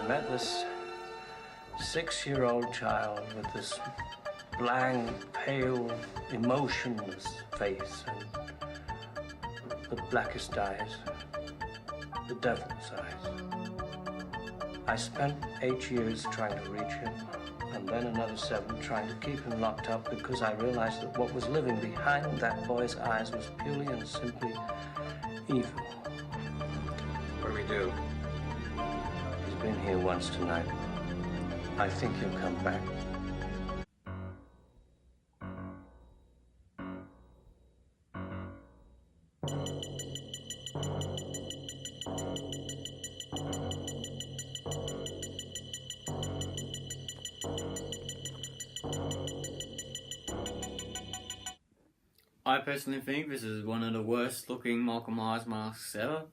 I met this 6-year-old child with this blank, pale, emotionless face and the blackest eyes, the devil's eyes. I spent 8 years trying to reach him, and then another 7 trying to keep him locked up because I realized that what was living behind that boy's eyes was purely and simply evil. What do we do? He's been here once tonight. I think he'll come back. I personally think this is one of the worst looking Michael Myers masks ever.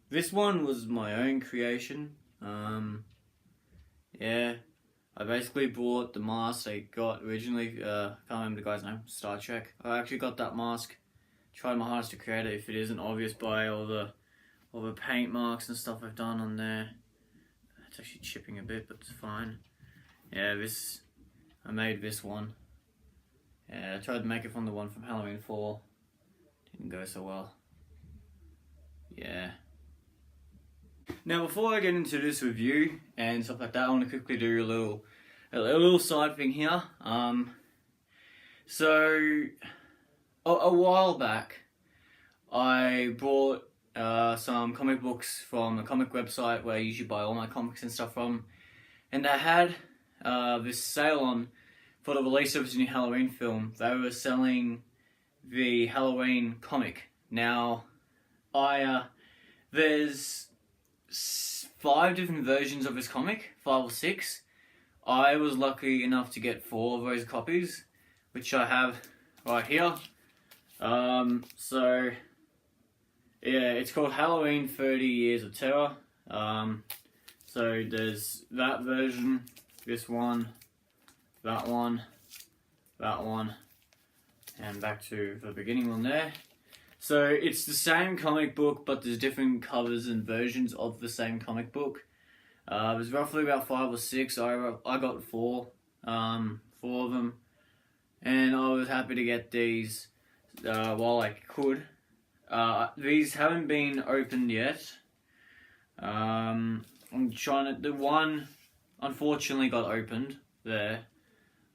This one was my own creation. Yeah, I basically bought the mask I got originally, can't remember the guy's name, Star Trek. I actually got that mask, tried my hardest to create it if it isn't obvious by all the paint marks and stuff I've done on there. It's actually chipping a bit, but it's fine. Yeah, I made this one. Yeah, I tried to make it from the one from Halloween 4. Didn't go so well. Yeah. Now, before I get into this review and stuff like that, I want to quickly do a little side thing here. So a while back, I bought some comic books from a comic website where I usually buy all my comics and stuff from, and they had this sale on for the release of this new Halloween film. They were selling the Halloween comic. Now, there's 5 different versions of this comic, 5 or 6. I was lucky enough to get 4 of those copies, which I have right here. So, yeah, it's called Halloween 30 Years of Terror. So there's that version, this one, that one, and back to the beginning one there. So it's the same comic book, but there's different covers and versions of the same comic book. There's roughly about 5 or 6. I got 4 of them, and I was happy to get these while I could. These haven't been opened yet. I'm trying to. The one unfortunately got opened there.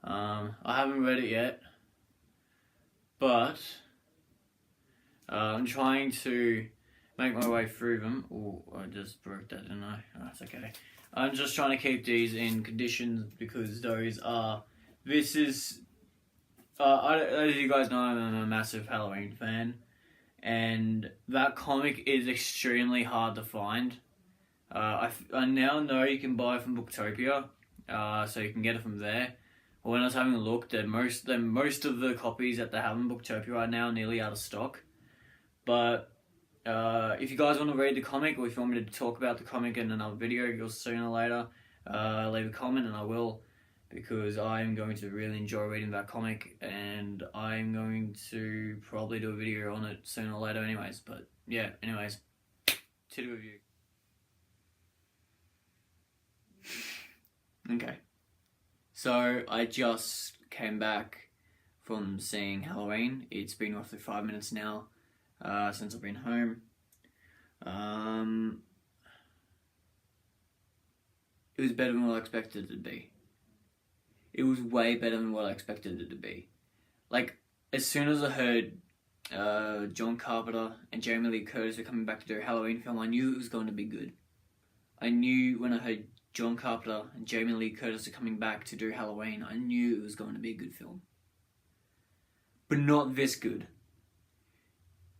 I haven't read it yet, but I'm trying to make my way through them. Oh, I just broke that, didn't I? Oh, that's okay. I'm just trying to keep these in condition because those are. This is. As you guys know, I'm a massive Halloween fan, and that comic is extremely hard to find. I now know you can buy it from Booktopia, so you can get it from there. But when I was having a look, most of the copies that they have in Booktopia are now nearly out of stock. But if you guys want to read the comic, or if you want me to talk about the comic in another video sooner or later, leave a comment and I will, because I'm going to really enjoy reading that comic, and I'm going to probably do a video on it sooner or later anyways. But yeah, anyways, to the review. Okay, so I just came back from seeing Halloween. It's been roughly 5 minutes now since I've been home. It was better than what I expected it to be. It was way better than what I expected it to be. Like, as soon as I heard John Carpenter and Jamie Lee Curtis were coming back to do a Halloween film, I knew it was going to be good. I knew when I heard John Carpenter and Jamie Lee Curtis are coming back to do Halloween, I knew it was going to be a good film. But not this good.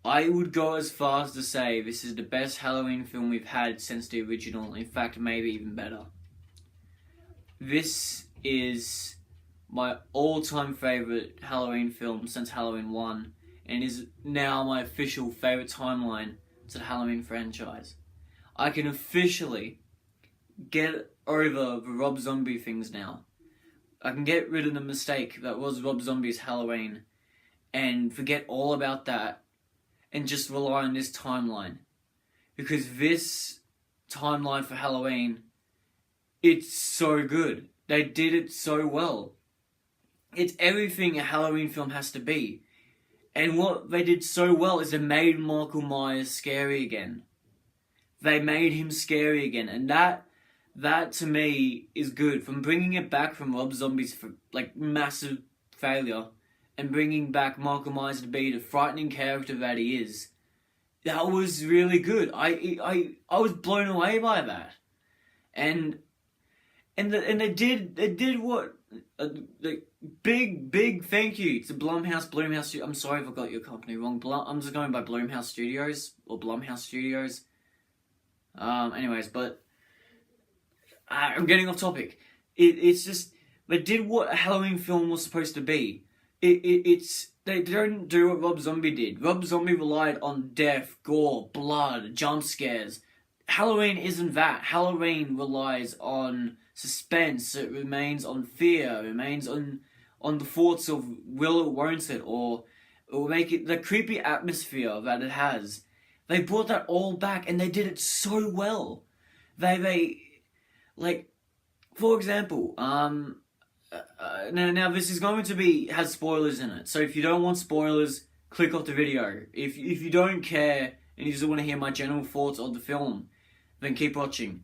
I would go as far as to say this is the best Halloween film we've had since the original. In fact, maybe even better. This is my all-time favourite Halloween film since Halloween 1, and is now my official favourite timeline to the Halloween franchise. I can officially get over the Rob Zombie things now. I can get rid of the mistake that was Rob Zombie's Halloween and forget all about that and just rely on this timeline. Because this timeline for Halloween, it's so good. They did it so well. It's everything a Halloween film has to be. And what they did so well is they made Michael Myers scary again. They made him scary again. And that to me is good. From bringing it back from Rob Zombie's massive failure and bringing back Michael Myers to be the frightening character that he is, that was really good. I was blown away by that. And they did what the big thank you to Blumhouse. I'm sorry if I got your company wrong. I'm just going by Blumhouse Studios or Blumhouse Studios. Anyways, but I'm getting off topic. It's just they did what a Halloween film was supposed to be. They don't do what Rob Zombie did. Rob Zombie relied on death, gore, blood, jump scares. Halloween isn't that. Halloween relies on suspense. It remains on fear. It remains on the thoughts of will it, won't it, or make it the creepy atmosphere that it has. They brought that all back, and they did it so well. They for example, now this is going to has spoilers in it. So if you don't want spoilers, click off the video. If you don't care and you just want to hear my general thoughts on the film, then keep watching.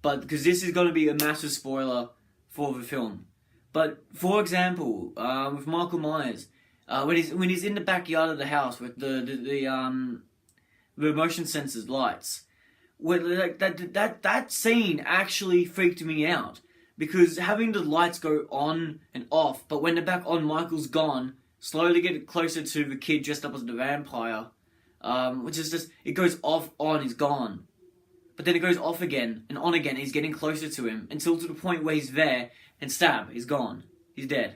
But because this is going to be a massive spoiler for the film. But for example, with Michael Myers, when he's in the backyard of the house with the motion sensors lights, that scene actually freaked me out. Because having the lights go on and off, but when they're back on, Michael's gone, slowly get closer to the kid dressed up as the vampire, which is just, it goes off, on, he's gone. But then it goes off again, and on again, he's getting closer to him, until to the point where he's there, and stab, he's gone. He's dead.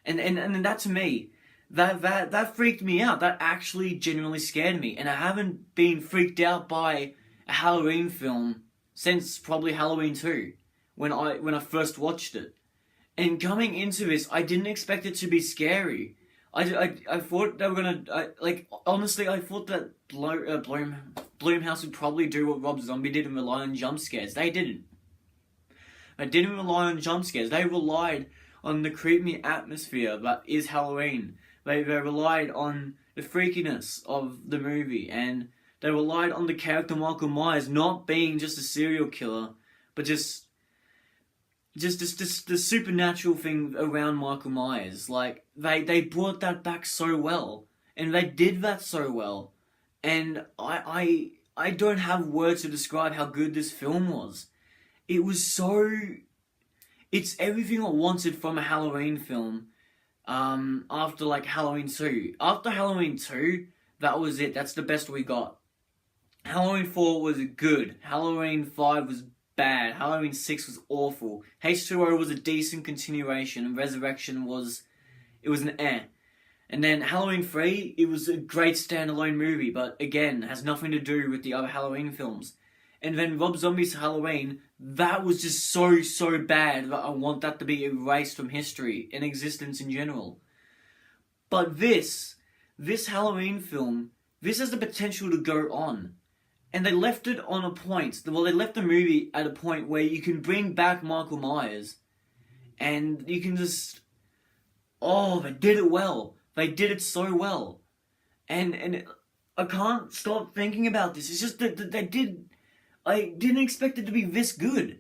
And that to me, that freaked me out. That actually genuinely scared me. And I haven't been freaked out by a Halloween film since probably Halloween 2. When I first watched it. And coming into this, I didn't expect it to be scary. I thought they were gonna, honestly, I thought that Blumhouse would probably do what Rob Zombie did and rely on jump scares. They didn't. They didn't rely on jump scares. They relied on the creepy atmosphere that is Halloween. They relied on the freakiness of the movie. And they relied on the character Michael Myers not being just a serial killer, but just the supernatural thing around Michael Myers. Like, they brought that back so well. And they did that so well. And I don't have words to describe how good this film was. It was so... It's everything I wanted from a Halloween film. After, Halloween 2. After Halloween 2, that was it. That's the best we got. Halloween 4 was good. Halloween 5 was bad. Halloween 6 was awful. H2O was a decent continuation, and Resurrection was an eh. And then Halloween 3, it was a great standalone movie, but again, has nothing to do with the other Halloween films. And then Rob Zombie's Halloween, that was just so bad that I want that to be erased from history and existence in general. But this Halloween film, this has the potential to go on. And they left it on a point, they left the movie at a point where you can bring back Michael Myers and you can just, they did it well. They did it so well. And I can't stop thinking about this. It's just that I didn't expect it to be this good.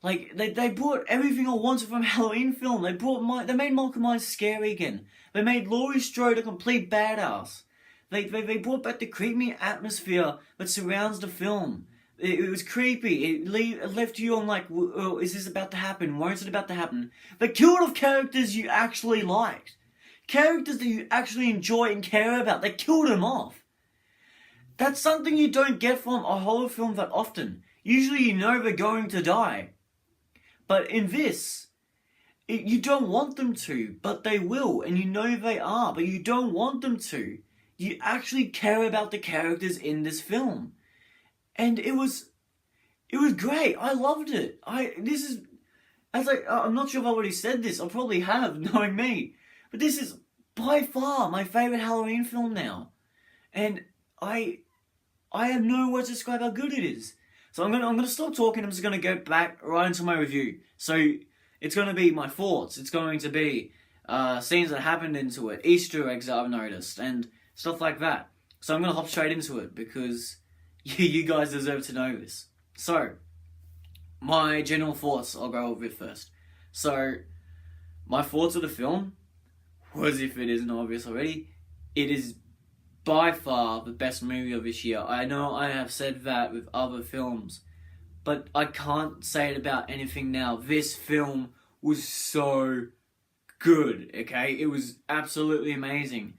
Like, they brought everything I wanted from a Halloween film. They made Michael Myers scary again. They made Laurie Strode a complete badass. They brought back the creepy atmosphere that surrounds the film. It was creepy. It left you on oh, is this about to happen? Why is it about to happen? They killed off characters you actually liked. Characters that you actually enjoy and care about. They killed them off. That's something you don't get from a horror film that often. Usually you know they're going to die. But in this, you don't want them to, but they will. And you know they are, but you don't want them to. You actually care about the characters in this film. And it was great. I loved it. I'm not sure if I already said this. I probably have, knowing me. But this is by far my favourite Halloween film now. And I have no words to describe how good it is. So I'm gonna stop talking. I'm just gonna go back right into my review. So it's gonna be my thoughts. It's going to be scenes that happened into it, Easter eggs that I've noticed, and stuff like that. So I'm gonna hop straight into it because you guys deserve to know this. So my general thoughts, I'll go over it first. So my thoughts of the film was, if it isn't obvious already, it is by far the best movie of this year. I know I have said that with other films, but I can't say it about anything now. This film was so good, okay? It was absolutely amazing.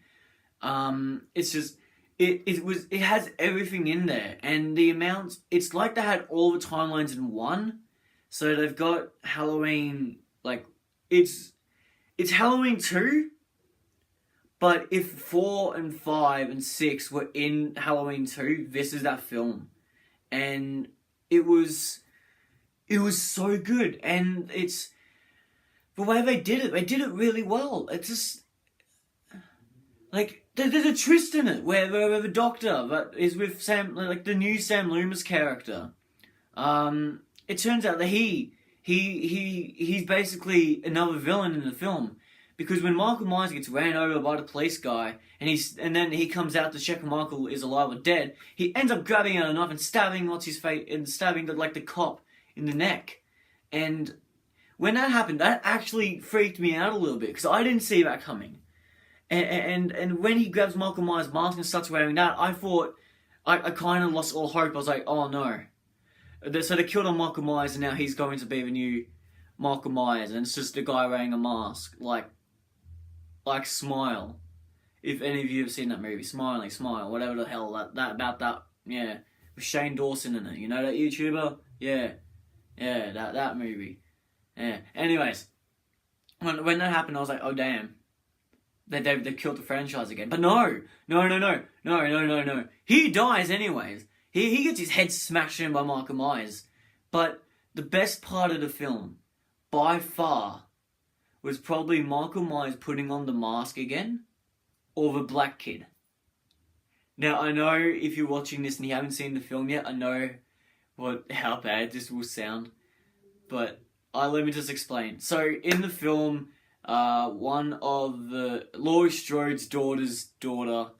It's just, it has everything in there, and the amounts, it's like they had all the timelines in one. So they've got Halloween, like, it's Halloween 2, but if 4 and 5 and 6 were in Halloween 2, this is that film. And it was so good. And it's, the way they did it really well. It's just, like, there's a twist in it, where the doctor that is with Sam, like, the new Sam Loomis character, it turns out that he's basically another villain in the film. Because when Michael Myers gets ran over by the police guy, and then he comes out to check if Michael is alive or dead, he ends up grabbing out a knife and stabbing the cop in the neck. And when that happened, that actually freaked me out a little bit, because I didn't see that coming. And when he grabs Michael Myers' mask and starts wearing that, I thought, I kind of lost all hope. I was like, oh no. So they killed on Michael Myers, and now he's going to be the new Michael Myers, and it's just a guy wearing a mask, like Smile. If any of you have seen that movie, Smile, whatever the hell that, yeah, with Shane Dawson in it. You know that YouTuber? Yeah, that movie. Yeah. Anyways, when that happened, I was like, oh damn, they killed the franchise again. But no. He dies anyways. He gets his head smashed in by Michael Myers. But the best part of the film, by far, was probably Michael Myers putting on the mask again, or the black kid. Now, I know if you're watching this and you haven't seen the film yet, I know how bad this will sound, but let me just explain. So, in the film, one of the Laurie Strode's daughter's daughter,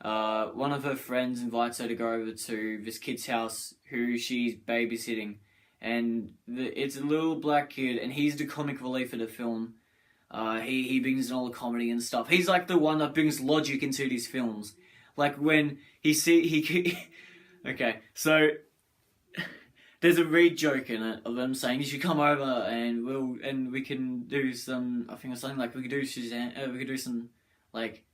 one of her friends invites her to go over to this kid's house who she's babysitting, and it's a little black kid, and he's the comic relief of the film. He brings in all the comedy and stuff. He's like the one that brings logic into these films. Like when okay, so there's a read joke in it of them saying you should come over and we can do some, I think it's something like we could do some like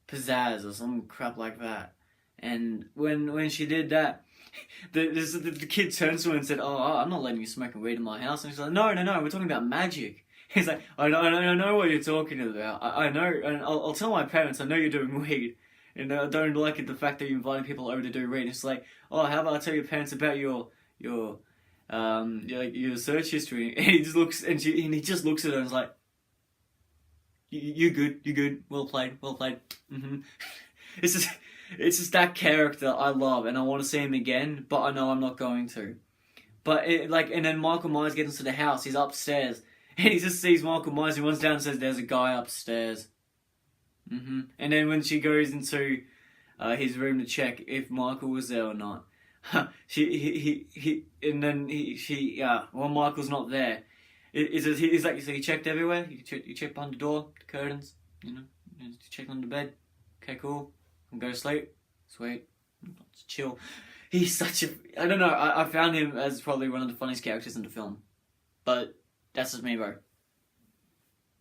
pizzazz or some crap like that. And when she did that, the kid turns to her and said, "Oh, I'm not letting you smoke and weed in my house." And she's like, "No, we're talking about magic." He's like, I know what you're talking about. I know, and I'll tell my parents I know you're doing weed, and I don't like it the fact that you're inviting people over to do weed. It's like, oh, how about I tell your parents about your search history? And he just looks, and he just looks at her and is like, you good, well played. Mm-hmm. It's just that character I love, and I want to see him again, but I know I'm not going to. But and then Michael Myers gets into the house. He's upstairs. And he just sees Michael Myers, he runs down and says, "There's a guy upstairs." Mm-hmm. And then when she goes into his room to check if Michael was there or not, when Michael's not there, he's like, so you checked everywhere? You checked behind the door, the curtains, you checked on the bed? Okay, cool. And go to sleep? Sweet. Let's chill. He's such a, I don't know, I found him as probably one of the funniest characters in the film. But that's just me, bro.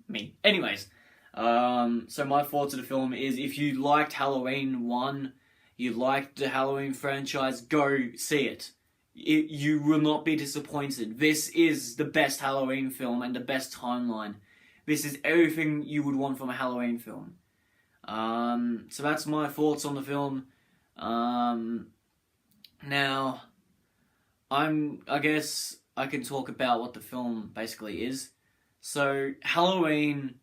Me. Anyways, so my thoughts of the film is, if you liked Halloween 1, you liked the Halloween franchise, go see it. You will not be disappointed. This is the best Halloween film and the best timeline. This is everything you would want from a Halloween film. So that's my thoughts on the film. Now, I guess I can talk about what the film basically is. So, I'm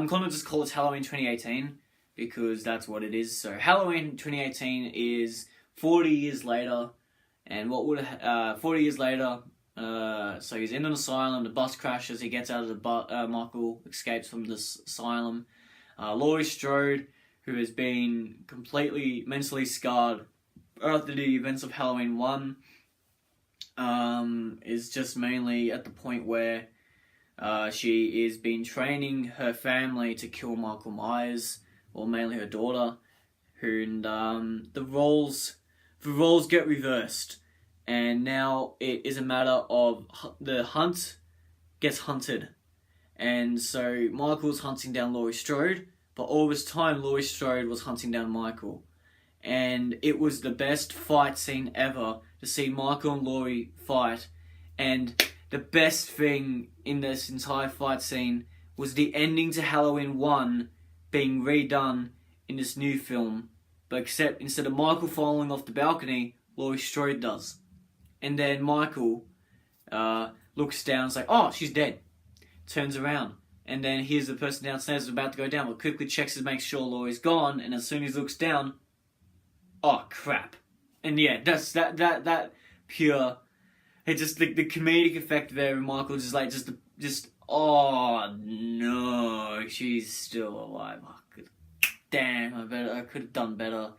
gonna just call it Halloween 2018, because that's what it is. So, Halloween 2018 is 40 years later, And 40 years later, so he's in an asylum, the bus crashes, he gets out of the bus, Michael escapes from this asylum. Laurie Strode, who has been completely mentally scarred after the events of Halloween 1, is just mainly at the point where she is been training her family to kill Michael Myers, or mainly her daughter, and the roles get reversed, and now it is a matter of the hunt gets hunted, and so Michael's hunting down Laurie Strode, but all this time Laurie Strode was hunting down Michael, and it was the best fight scene ever to see Michael and Laurie fight, and the best thing in this entire fight scene was the ending to Halloween 1 being redone in this new film, but except instead of Michael falling off the balcony, Laurie Strode does. And then Michael looks down and is like, oh, she's dead. Turns around. And then here's the person downstairs is about to go down, but quickly checks to make sure Laurie's gone, and as soon as he looks down, oh crap. And yeah, that's that pure, it's just the comedic effect there, and Michael just oh no, she's still alive. Damn, I could have done better.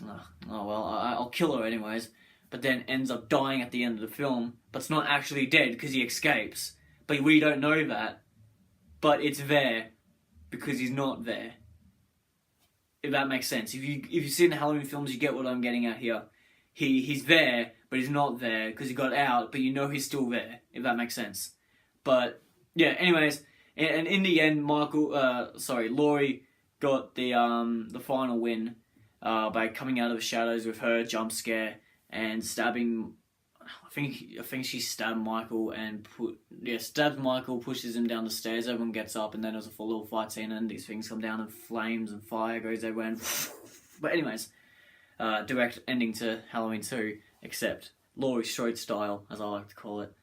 Oh well, I'll kill her anyways. But then ends up dying at the end of the film, but it's not actually dead because he escapes. But we don't know that. But it's there because he's not there. If that makes sense. If you've seen the Halloween films, you get what I'm getting at here. He's there, but he's not there because he got out, but you know he's still there, if that makes sense. But yeah, anyways, and in the end, Laurie got the final win by coming out of the shadows with her jump scare and stabbing. I think she stabbed Michael and stabs Michael, pushes him down the stairs. Everyone gets up, and then there's a full little fight scene, and these things come down, and flames and fire goes everywhere. And but anyways, direct ending to Halloween 2, except Laurie Strode style, as I like to call it.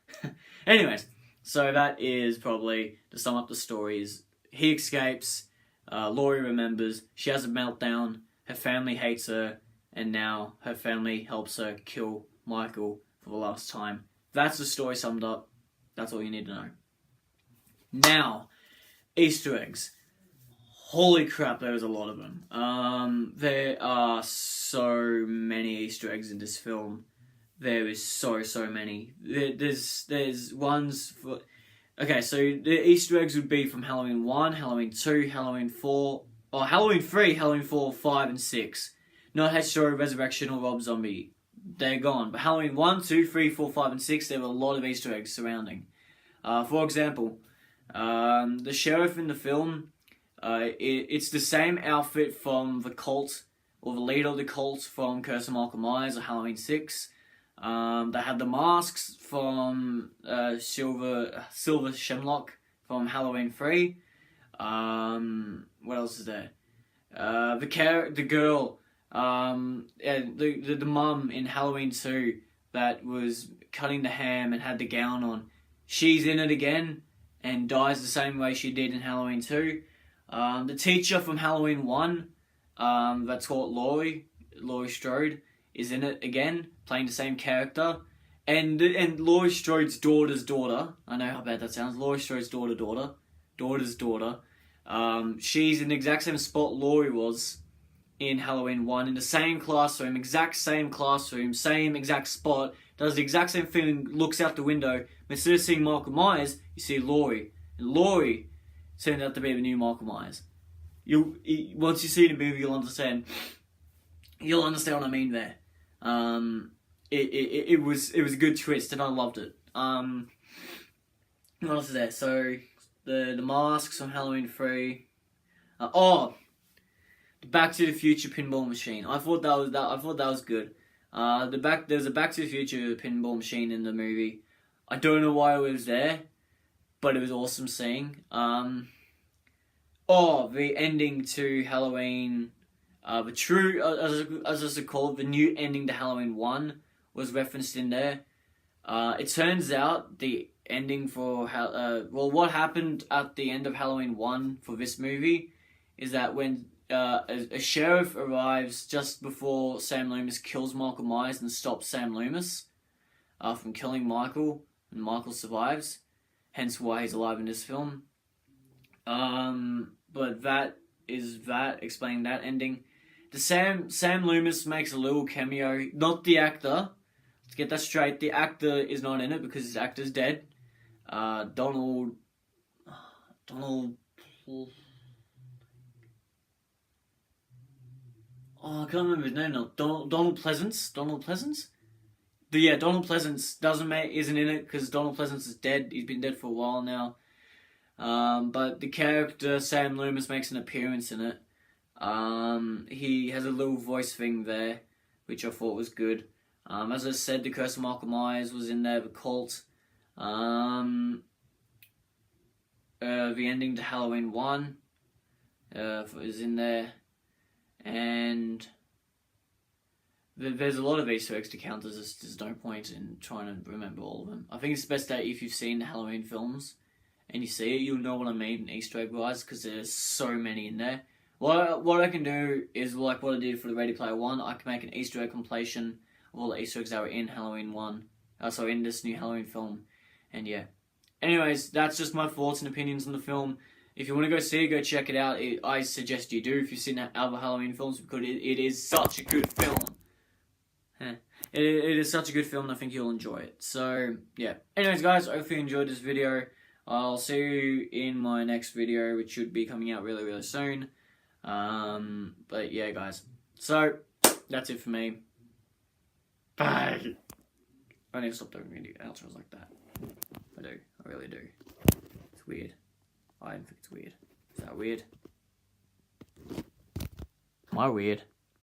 Anyways, so that is probably, to sum up the stories, he escapes, Laurie remembers, she has a meltdown, her family hates her, and now her family helps her kill Michael for the last time. That's the story summed up. That's all you need to know. Now, Easter eggs. Holy crap, there's a lot of them. There are so many Easter eggs in this film. There is so many. There's ones for... Okay, so the Easter eggs would be from Halloween 1, Halloween 2, Halloween 4... or Halloween 3, Halloween 4, 5, and 6. Not H2O, Resurrection, or Rob Zombie. They're gone. But Halloween 1, 2, 3, 4, 5, and 6, there were a lot of Easter eggs surrounding. For example, the sheriff in the film, it's the same outfit from the cult, or the leader of the cult from Curse of Michael Myers or Halloween 6. They had the masks from Silver Shamrock from Halloween 3. What else is there? The girl, the mum in Halloween 2 that was cutting the ham and had the gown on. She's in it again and dies the same way she did in Halloween 2. The teacher from Halloween 1 that taught Laurie Strode, is in it again, playing the same character. And Laurie Strode's daughter's daughter, I know how bad that sounds, Laurie Strode's daughter's daughter, she's in the exact same spot Laurie was in Halloween 1, in the same classroom, same exact spot, does the exact same thing, looks out the window, but instead of seeing Michael Myers, you see Laurie. And Laurie turned out to be the new Michael Myers. Once you see the movie, you'll understand what I mean there. It was a good twist, and I loved it. What else is there? So the masks on Halloween 3. The Back to the Future pinball machine. I thought that was good. There's a Back to the Future pinball machine in the movie. I don't know why it was there, but it was awesome seeing. The ending to Halloween, the true, as it's called, the new ending to Halloween 1 was referenced in there. It turns out the ending for what happened at the end of Halloween 1 for this movie is that when a sheriff arrives just before Sam Loomis kills Michael Myers and stops Sam Loomis from killing Michael, and Michael survives. Hence why he's alive in this film. But that is that, explaining that ending. The Sam Loomis makes a little cameo, not the actor. Let's get that straight. The actor is not in it because his actor's dead. Donald. Oh, I can't remember his name now. Donald Pleasance. Donald Pleasance. Yeah, Donald Pleasance isn't in it because Donald Pleasance is dead. He's been dead for a while now. But the character Sam Loomis makes an appearance in it. He has a little voice thing there, which I thought was good. As I said, the Curse of Michael Myers was in there. The Cult. The ending to Halloween 1 is in there. And there's a lot of Easter eggs to count. There's no point in trying to remember all of them. I think it's best that if you've seen the Halloween films and you see it, you'll know what I mean Easter egg wise, because there's so many in there. What I can do is, like what I did for the Ready Player One, I can make an Easter egg compilation of all the Easter eggs that were in Halloween 1. In this new Halloween film. And yeah. Anyways, that's just my thoughts and opinions on the film. If you want to go see it, go check it out. I suggest you do if you've seen other Halloween films, because it is such a good film. It is such a good film, and I think you'll enjoy it. So, yeah. Anyways, guys, I hope you enjoyed this video. I'll see you in my next video, which should be coming out really, really soon. But yeah, guys. So, that's it for me. Bye. I need to stop doing video outros like that. I do. I really do. It's weird. I don't think it's weird. Is that weird? Am I weird?